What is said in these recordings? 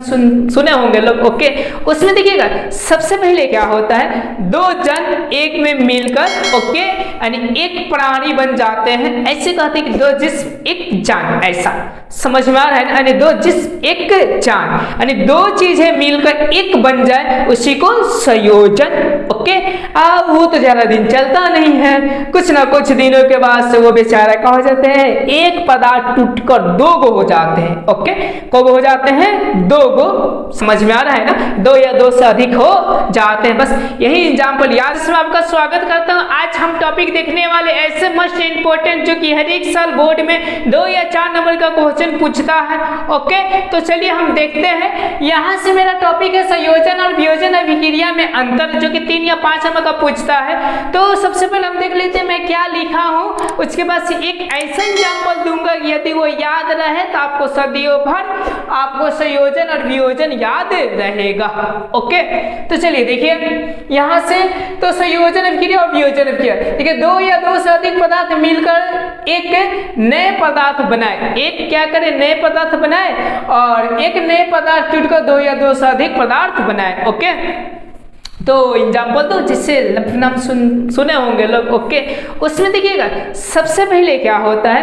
सुने होंगे लोग। ओके, उसमें देखिएगा सबसे पहले क्या होता है, दो जन एक में मिलकर ओके यानी एक प्राणी बन जाते हैं। ऐसे कहते हैं कि दो जिस्म एक जान, ऐसा समझ में आ रहा है ना, यानी दो जिस्म एक जान, यानी दो चीजें मिलकर एक बन जाए उसी को संयोजन। ओके, अब वो तो ज्यादा दिन चलता नहीं है, कुछ ना कुछ दिनों के बाद से वो बेचारा क्या हो जाते हैं, एक पदार्थ टूटकर दो गो हो जाते हैं। ओके, कब हो जाते हैं, दो गो, समझ में आ रहा है ना, दो या दो से अधिक हो जाते हैं। बस यही एग्जाम्पल याद, इसमें आपका स्वागत करता हूं। आज हम टॉपिक देखने वाले ऐसे मस्ट इंपोर्टेंट जो कि हर एक साल बोर्ड में 2 या 4 नंबर का क्वेश्चन पूछता है। ओके, तो चलिए हम देखते हैं। यहां से मेरा टॉपिक है संयोजन और वियोजन अभिक्रिया में अंतर, जो कि 3 या 5 नंबर का पूछता है। तो सबसे पहले हम देख लेते हैं मैं क्या लिखा हूं, उसके बाद एक ऐसा एग्जाम्पल दूंगा कि यदि वो याद रहे तो आपको सदियों भर आपको संयोजन और वियोजन याद रहेगा। ओके, तो चलिए देखिए यहां से, तो संयोजन अभिक्रिया और वियोजन अभिक्रिया, देखिए दो या दो से अधिक पदार्थ मिलकर एक नए पदार्थ बनाए, एक क्या करे, नए पदार्थ बनाए, और एक नए पदार्थ टूटकर दो या दो से अधिक पदार्थ बनाए। ओके, तो एग्जाम्पल दो जिससे नाम सुने होंगे लोग। ओके, उसमें देखिएगा सबसे पहले क्या होता है,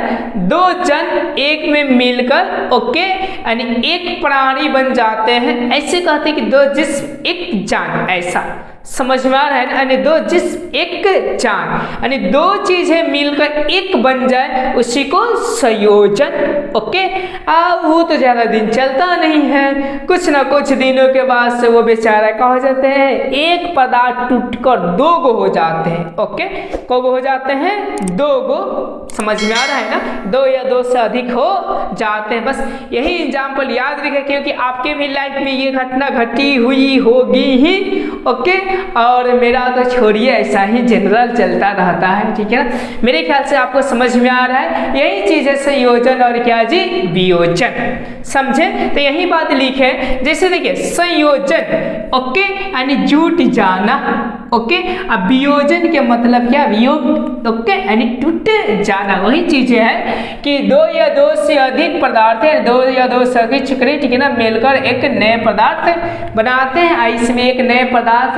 दो जन एक में मिलकर ओके यानी एक प्राणी बन जाते हैं। ऐसे कहते हैं कि दो जिस्म एक जान, ऐसा समझ में आ रहा है ना, यानी दो जिस्म एक जान, यानी दो चीजें मिलकर एक बन जाए उसी को संयोजन। ओके, अब वो तो ज्यादा दिन चलता नहीं है, कुछ ना कुछ दिनों के बाद से वो बेचारा क्या हो जाते हैं, एक पदार्थ टूटकर दो गो हो जाते हैं। ओके, कब हो जाते हैं, दो गो, समझ में आ रहा है ना, दो या दो से अधिक हो जाते हैं। बस यही एग्जाम्पल याद रखें, क्योंकि आपके भी लाइफ में ये घटना घटी हुई होगी ही। ओके, और मेरा तो छोड़िए, ऐसा ही जनरल चलता रहता है, ठीक है ना। मेरे ख्याल से आपको समझ में आ रहा है, यही चीज है संयोजन और क्या जी, वियोजन, समझे। तो यही बात लिखे, जैसे देखिए संयोजन ओके यानी जुट जाना। ओके, अब वियोजन के मतलब क्या, वियोग ओके यानी टूट जाना। वही चीज है कि दो या दो से अधिक पदार्थ है, दो या दो से अधिक छिकरे, ठीक है ना, मिलकर एक नए पदार्थ बनाते हैं। इसमें एक नए पदार्थ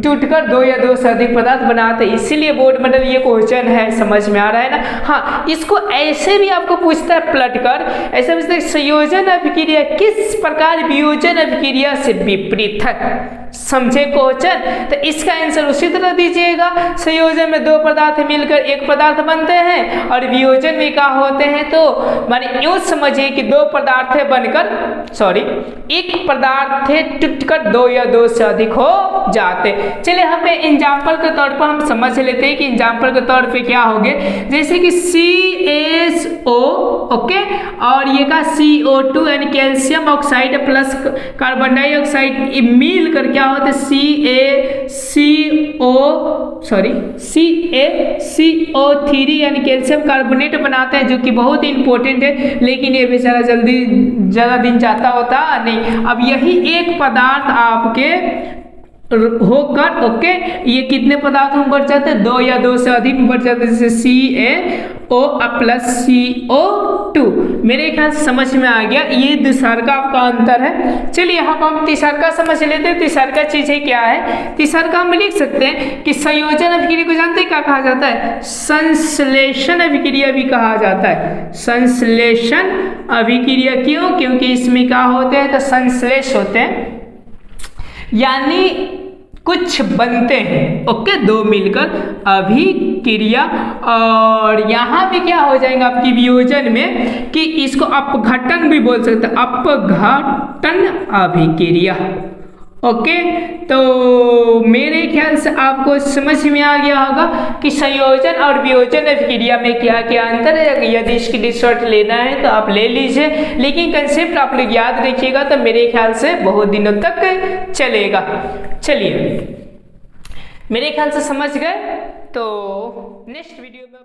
टूटकर दो या दो से अधिक पदार्थ बनाते हैं, इसीलिए बोर्ड मॉडल ये क्वेश्चन है, समझ में आ रहा है ना। हाँ, इसको ऐसे भी आपको पूछता है पलट कर, ऐसे पूछता है संयोजन अभिक्रिया किस प्रकार वियोजन अभिक्रिया से विपरीत है, समझे क्वेश्चन। तो इसका आंसर उसी तरह दीजिएगा, संयोजन में दो पदार्थ मिलकर एक पदार्थ बनते हैं और वियोजन में क्या होते हैं, तो माने यूं समझिए कि दो पदार्थ बनकर एक पदार्थ टूटकर दो या दो से अधिक हो जाते। चलिए हमें एग्जाम्पल के तौर पर हम समझ लेते हैं कि एग्जाम्पल के तौर पे क्या होंगे, जैसे कि CaSO ओके और ये का CO2 यानी calcium oxide plus carbon dioxide मिलकर क्या होता है, CaCO3 यानी कैल्शियम कार्बोनेट बनाते हैं, जो कि बहुत इंपॉर्टेंट है, लेकिन ये बेचारा जल्दी ज़्यादा दिन जाता होता नहीं। अब यही एक पदार्थ आपके होकर ओके ये कितने पदार्थों में बढ़ जाते हैं, दो या दो से अधिक में बढ़ जाते हैं, जैसे CaO प्लस CO2। मेरे ख्याल से समझ में आ गया, ये दूसरा आपका अंतर है। चलिए हम तीसरा समझ लेते हैं। तीसरा चीज है क्या है, तीसरा हम लिख सकते हैं कि संयोजन अभिक्रिया को जानते हैं क्या कहा जाता है, संश्लेषण अभिक्रिया भी कहा जाता है। संश्लेषण अभिक्रिया क्यों, क्योंकि इसमें क्या होते हैं, तो संश्लेष होते हैं यानी कुछ बनते हैं। ओके, दो मिलकर अभिक्रिया, और यहाँ भी क्या हो जाएगा आपकी वियोजन में कि इसको अपघटन भी बोल सकते हैं, अपघटन अभिक्रिया। ओके, तो मेरे ख्याल से आपको समझ में आ गया होगा कि संयोजन और वियोजन अभिक्रिया में क्या क्या अंतर है। यदि इसकी शॉर्ट लेना है तो आप ले लीजिए, लेकिन कंसेप्ट आप लोग याद रखिएगा तो मेरे ख्याल से बहुत दिनों तक चलेगा। चलिए मेरे ख्याल से समझ गए, तो नेक्स्ट वीडियो में